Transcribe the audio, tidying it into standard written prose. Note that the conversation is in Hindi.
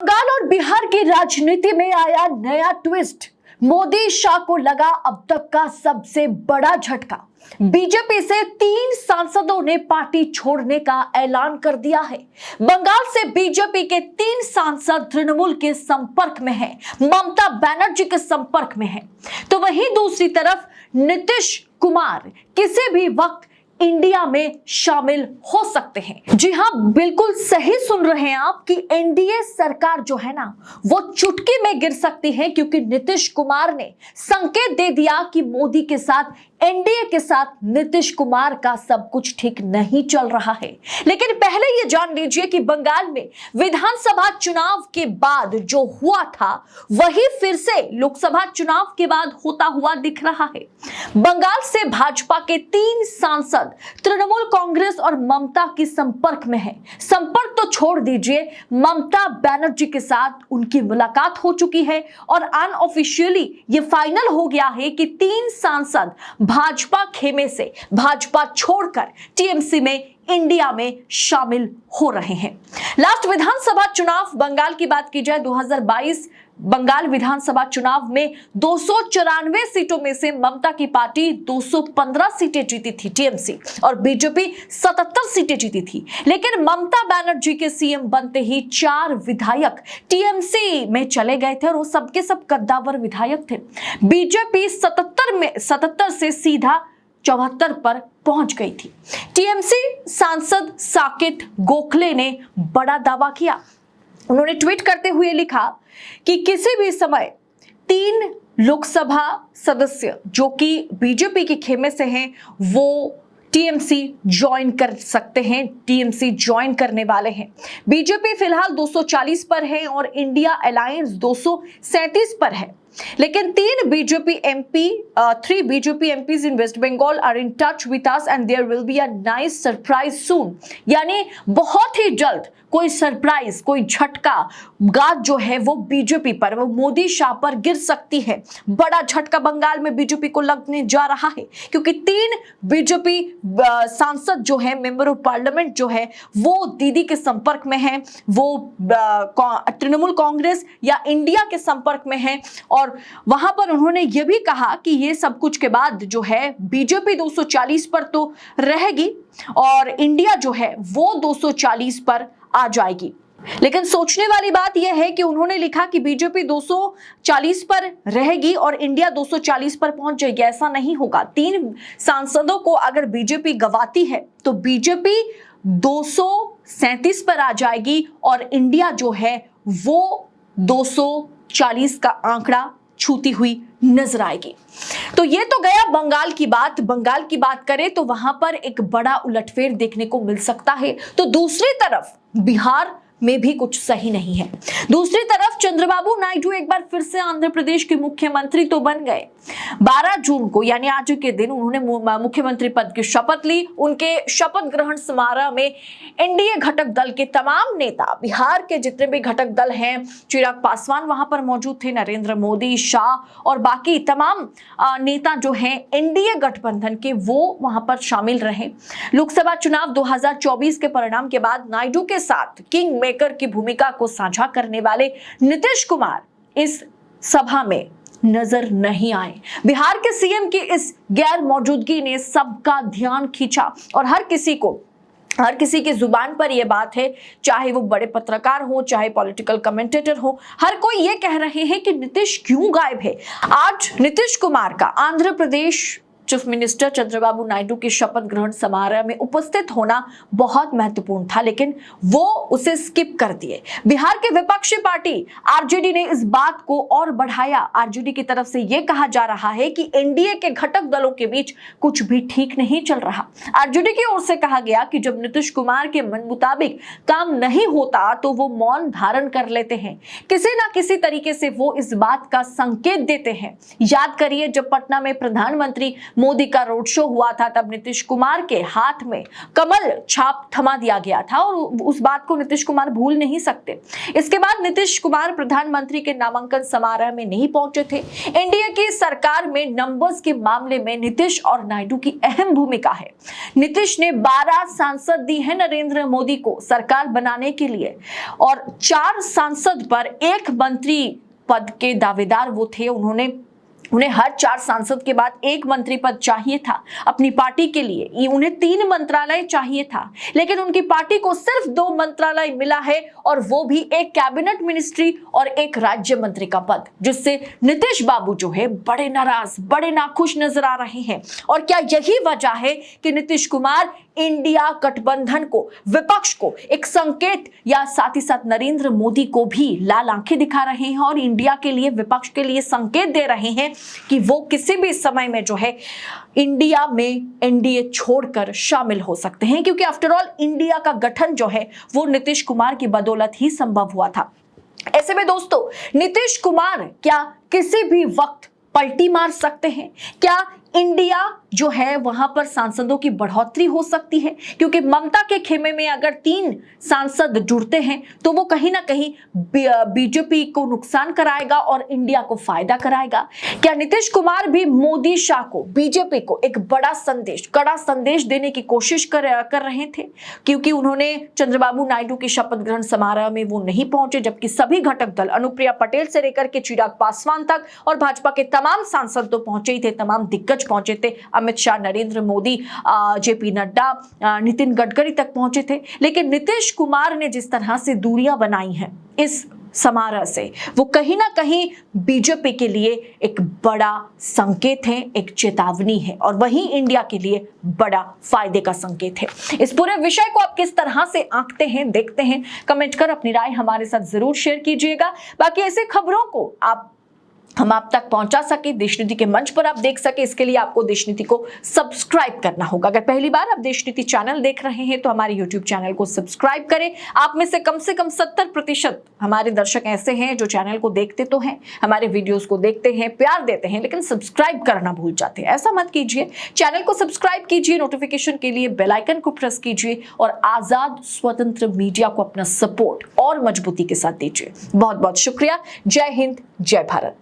बंगाल और बिहार की राजनीति में आया नया ट्विस्ट। मोदी शाह को लगा अब तक का सबसे बड़ा झटका। बीजेपी से 3 सांसदों ने पार्टी छोड़ने का ऐलान कर दिया है। बंगाल से बीजेपी के 3 सांसद तृणमूल के संपर्क में हैं, ममता बनर्जी के संपर्क में हैं। तो वहीं दूसरी तरफ नीतीश कुमार किसी भी वक्त इंडिया में शामिल हो सकते हैं। जी हां, बिल्कुल सही सुन रहे हैं आप कि एनडीए सरकार जो है ना वो चुटकी में गिर सकती है, क्योंकि नीतीश कुमार ने संकेत दे दिया कि मोदी के साथ, एनडीए के साथ नीतीश कुमार का सब कुछ ठीक नहीं चल रहा है। लेकिन पहले ये जान लीजिए कि बंगाल में विधानसभा चुनाव के बाद जो हुआ था वही फिर से लोकसभा चुनाव के बाद होता हुआ दिख रहा है। बंगाल से भाजपा के 3 सांसद तृणमूल कांग्रेस और ममता के संपर्क में है। संपर्क तो छोड़ दीजिए, ममता बनर्जी के साथ उनकी मुलाकात हो चुकी है और अनऑफिशियली ये फाइनल हो गया है कि 3 सांसद भाजपा खेमे से भाजपा छोड़कर टीएमसी में इंडिया में शामिल हो रहे हैं। लास्ट विधानसभा चुनाव बंगाल की बात की जाए 2022 बंगाल विधानसभा चुनाव में 294 सीटों में से ममता की पार्टी 215 सीटें जीती थी टीएमसी, और बीजेपी 77 सीटें जीती थी। लेकिन ममता बनर्जी के सीएम बनते ही 4 विधायक टीएमसी में चले गए थे और वो सबके सब कद्दावर विधायक थे। बीजेपी 77 से सीधा 74 पर पहुंच गई थी। टीएमसी सांसद साकेत गोखले ने बड़ा दावा किया। उन्होंने ट्वीट करते हुए लिखा कि किसी भी समय 3 लोकसभा सदस्य जो कि बीजेपी के खेमे से हैं वो टीएमसी ज्वाइन कर सकते हैं, टीएमसी ज्वाइन करने वाले हैं। बीजेपी फिलहाल 240 पर है और इंडिया अलायंस 237 पर है। लेकिन 3 BJP MPs in West Bengal are in touch with us and there will be a nice surprise soon. यानी बहुत ही जल्द कोई सरप्राइज, कोई झटका गाज जो है वो बीजेपी पर, वो मोदी शाह पर गिर सकती है। बड़ा झटका बंगाल में बीजेपी को लगने जा रहा है, क्योंकि 3 बीजेपी सांसद जो है, मेंबर ऑफ पार्लियामेंट जो है, वो दीदी के संपर्क में है, वो तृणमूल कांग्रेस या इंडिया के संपर्क में है। और वहां पर उन्होंने यह भी कहा कि ये सब कुछ के बाद जो है बीजेपी 240 पर तो रहेगी और इंडिया जो है वो 240 पर आ जाएगी। लेकिन सोचने वाली बात यह है कि उन्होंने लिखा कि बीजेपी 240 पर रहेगी और इंडिया 240 पर पहुंच जाएगी। ऐसा नहीं होगा। 3 सांसदों को अगर बीजेपी गवाती है तो बीजेपी 237 पर आ जाएगी और इंडिया जो है वो 240 का आंकड़ा छूती हुई नजर आएगी। तो ये तो गया बंगाल की बात। बंगाल की बात करें तो वहां पर एक बड़ा उलटफेर देखने को मिल सकता है। तो दूसरी तरफ बिहार में भी कुछ सही नहीं है। दूसरी तरफ चंद्रबाबू नायडू एक बार फिर से आंध्र प्रदेश के मुख्यमंत्री तो बन गए। 12 जून को यानी आज के दिन उन्होंने मुख्यमंत्री पद की शपथ ली। उनके शपथ ग्रहण समारोह में एनडीए घटक दल के तमाम नेता, बिहार के जितने भी घटक दल हैं, चिराग पासवान वहां पर मौजूद थे, नरेंद्र मोदी, शाह और बाकी तमाम नेता जो हैं एनडीए गठबंधन के, वो वहां पर शामिल रहे। लोकसभा चुनाव 2024 के परिणाम के बाद नायडू के साथ किंग मेकर की भूमिका को साझा करने वाले नीतीश कुमार इस सभा में नजर नहीं आए। बिहार के सीएम की इस गैर मौजूदगी ने सबका ध्यान खींचा और हर किसी की जुबान पर यह बात है, चाहे वो बड़े पत्रकार हो, चाहे पॉलिटिकल कमेंटेटर हो, हर कोई ये कह रहे हैं कि नीतीश क्यों गायब है। आज नीतीश कुमार का आंध्र प्रदेश चीफ मिनिस्टर चंद्रबाबू नायडू के शपथ ग्रहण समारोह में उपस्थित होना बहुत महत्वपूर्ण था, लेकिन वो उसे स्किप कर दिए। बिहार के विपक्षी पार्टी आरजेडी ने इस बात को और बढ़ाया। आरजेडी की तरफ से यह कहा जा रहा है कि एनडीए के घटक दलों के बीच कुछ भी ठीक नहीं चल रहा। आरजेडी की ओर से कहा गया कि जब नीतीश कुमार के मन मुताबिक काम नहीं होता तो वो मौन धारण कर लेते हैं, किसी ना किसी तरीके से वो इस बात का संकेत देते हैं। याद करिए, जब पटना में प्रधानमंत्री मोदी का रोड शो हुआ था तब नीतीश कुमार के हाथ में कमल छाप थमा दिया गया था और उस बात को नीतीश कुमार भूल नहीं सकते। इसके बाद नीतीश कुमार प्रधानमंत्री के नामांकन समारोह में नहीं पहुंचे थे। एनडीए की सरकार में नंबर्स के मामले में नीतीश और नायडू की अहम भूमिका है। नीतीश ने 12 सांसद दी है नरेंद्र मोदी को सरकार बनाने के लिए और 4 सांसद पर 1 मंत्री पद के दावेदार वो थे। उन्हें हर 4 सांसद के बाद 1 मंत्री पद चाहिए था अपनी पार्टी के लिए। उन्हें 3 मंत्रालय चाहिए था, लेकिन उनकी पार्टी को सिर्फ 2 मंत्रालय मिला है और वो भी एक कैबिनेट मिनिस्ट्री और एक राज्य मंत्री का पद, जिससे नीतीश बाबू जो है बड़े नाराज, बड़े नाखुश नजर आ रहे हैं। और क्या यही वजह है कि नीतीश कुमार इंडिया गठबंधन को, विपक्ष को एक संकेत या साथ ही साथ नरेंद्र मोदी को भी लाल आंखें दिखा रहे हैं और इंडिया के लिए, विपक्ष के लिए संकेत दे रहे हैं कि वो किसी भी समय में जो है इंडिया में एनडीए छोड़कर शामिल हो सकते हैं, क्योंकि आफ्टर ऑल इंडिया का गठन जो है वो नीतीश कुमार की बदौलत ही संभव हुआ था। ऐसे में दोस्तों, नीतीश कुमार क्या किसी भी वक्त पलटी मार सकते हैं? क्या इंडिया जो है वहां पर सांसदों की बढ़ोतरी हो सकती है? क्योंकि ममता के खेमे में अगर 3 सांसद जुड़ते हैं तो वो कहीं ना कहीं बीजेपी को नुकसान कराएगा और इंडिया को फायदा कराएगा। क्या नीतीश कुमार भी मोदी शाह को, बीजेपी को एक बड़ा संदेश, कड़ा संदेश देने की कोशिश कर रहे थे? क्योंकि उन्होंने चंद्रबाबू नायडू के शपथ ग्रहण समारोह में वो नहीं पहुंचे, जबकि सभी घटक दल, अनुप्रिया पटेल से लेकर के चिराग पासवान तक और भाजपा के तमाम सांसद तो पहुंचे ही थे, तमाम दिग्गज पहुंचे थे। अमित शाह, नरेंद्र मोदी, जेपी नड्डा, नितिन गडकरी तक पहुंचे थे। लेकिन नीतीश कुमार ने जिस तरह से दूरियां बनाई हैं इस समारोह से, वो कहीं ना कहीं बीजेपी के लिए एक बड़ा संकेत है, एक चेतावनी है और वहीं इंडिया के लिए बड़ा फायदे का संकेत है। इस पूरे विषय को आप किस तरह से आंकते हैं, देखते हैं? कमेंट कर अपनी राय हमारे साथ जरूर शेयर कीजिएगा। बाकी ऐसे खबरों को हम आप तक पहुंचा सके, देशनीति के मंच पर आप देख सके, इसके लिए आपको देशनीति को सब्सक्राइब करना होगा। अगर पहली बार आप देशनीति चैनल देख रहे हैं तो हमारे YouTube चैनल को सब्सक्राइब करें। आप में से कम 70% हमारे दर्शक ऐसे हैं जो चैनल को देखते तो हैं, हमारे वीडियोस को देखते हैं, प्यार देते हैं, लेकिन सब्सक्राइब करना भूल जाते हैं। ऐसा मत कीजिए, चैनल को सब्सक्राइब कीजिए, नोटिफिकेशन के लिए बेल आइकन को प्रेस कीजिए और आजाद स्वतंत्र मीडिया को अपना सपोर्ट और मजबूती के साथ दीजिए। बहुत बहुत शुक्रिया। जय हिंद, जय भारत।